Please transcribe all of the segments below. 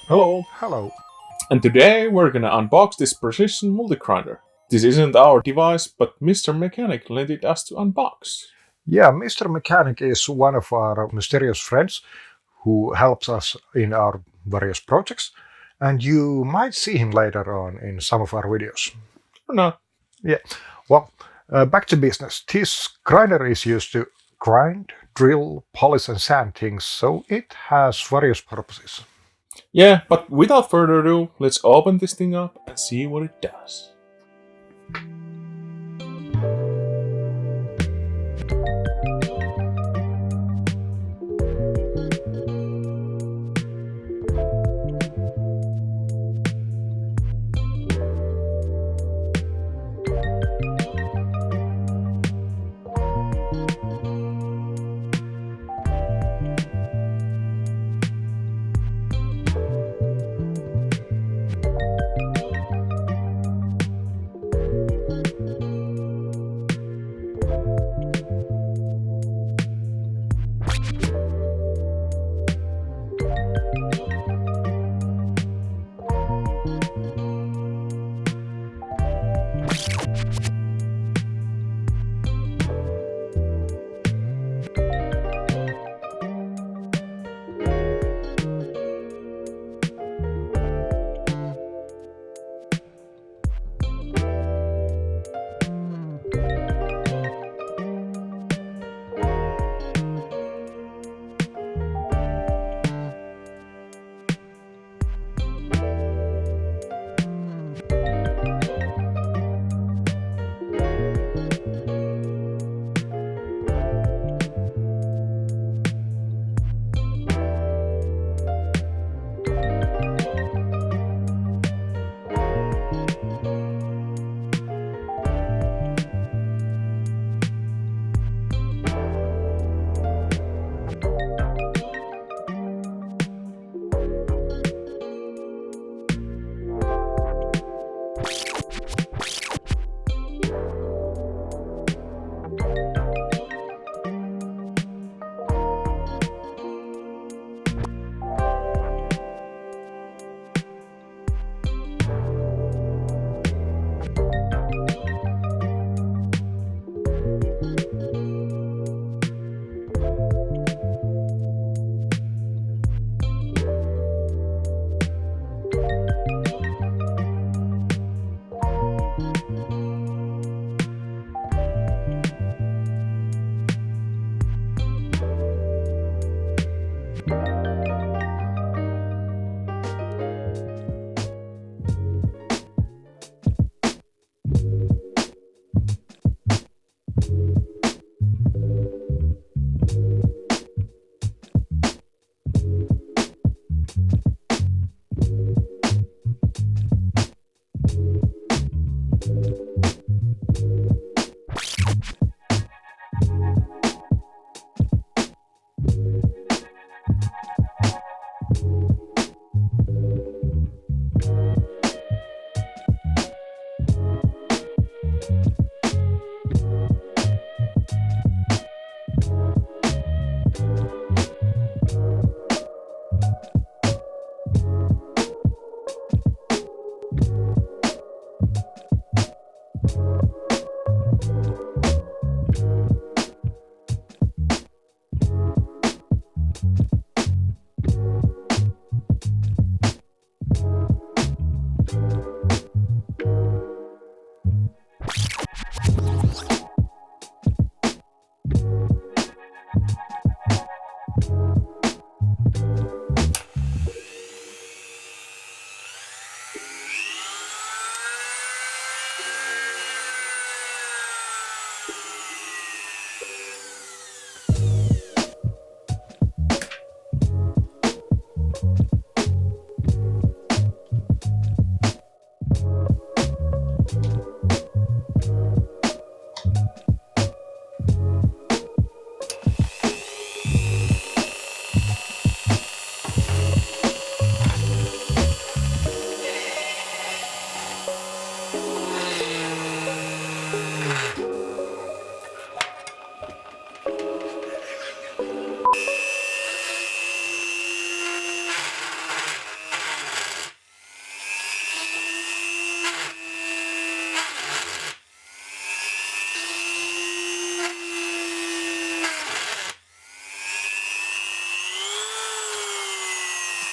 Hello, Hello. and today we're gonna unbox this precision multi-grinder. This isn't our device, but Mr. Mechanic lent it us to unbox. Yeah, Mr. Mechanic is one of our mysterious friends who helps us in our various projects, and you might see him later on in some of our videos. Or not. Yeah, well, back to business. This grinder is used to grind, drill, polish, and sand things, so it has various purposes. Yeah, but without further ado, let's open this thing up and see what it does.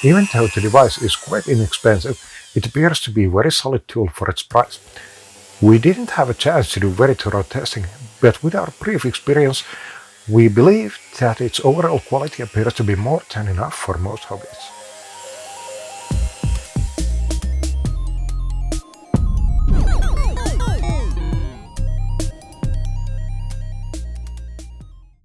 Even though the device is quite inexpensive, it appears to be a very solid tool for its price. We didn't have a chance to do very thorough testing, but with our brief experience, we believe that its overall quality appears to be more than enough for most hobbyists.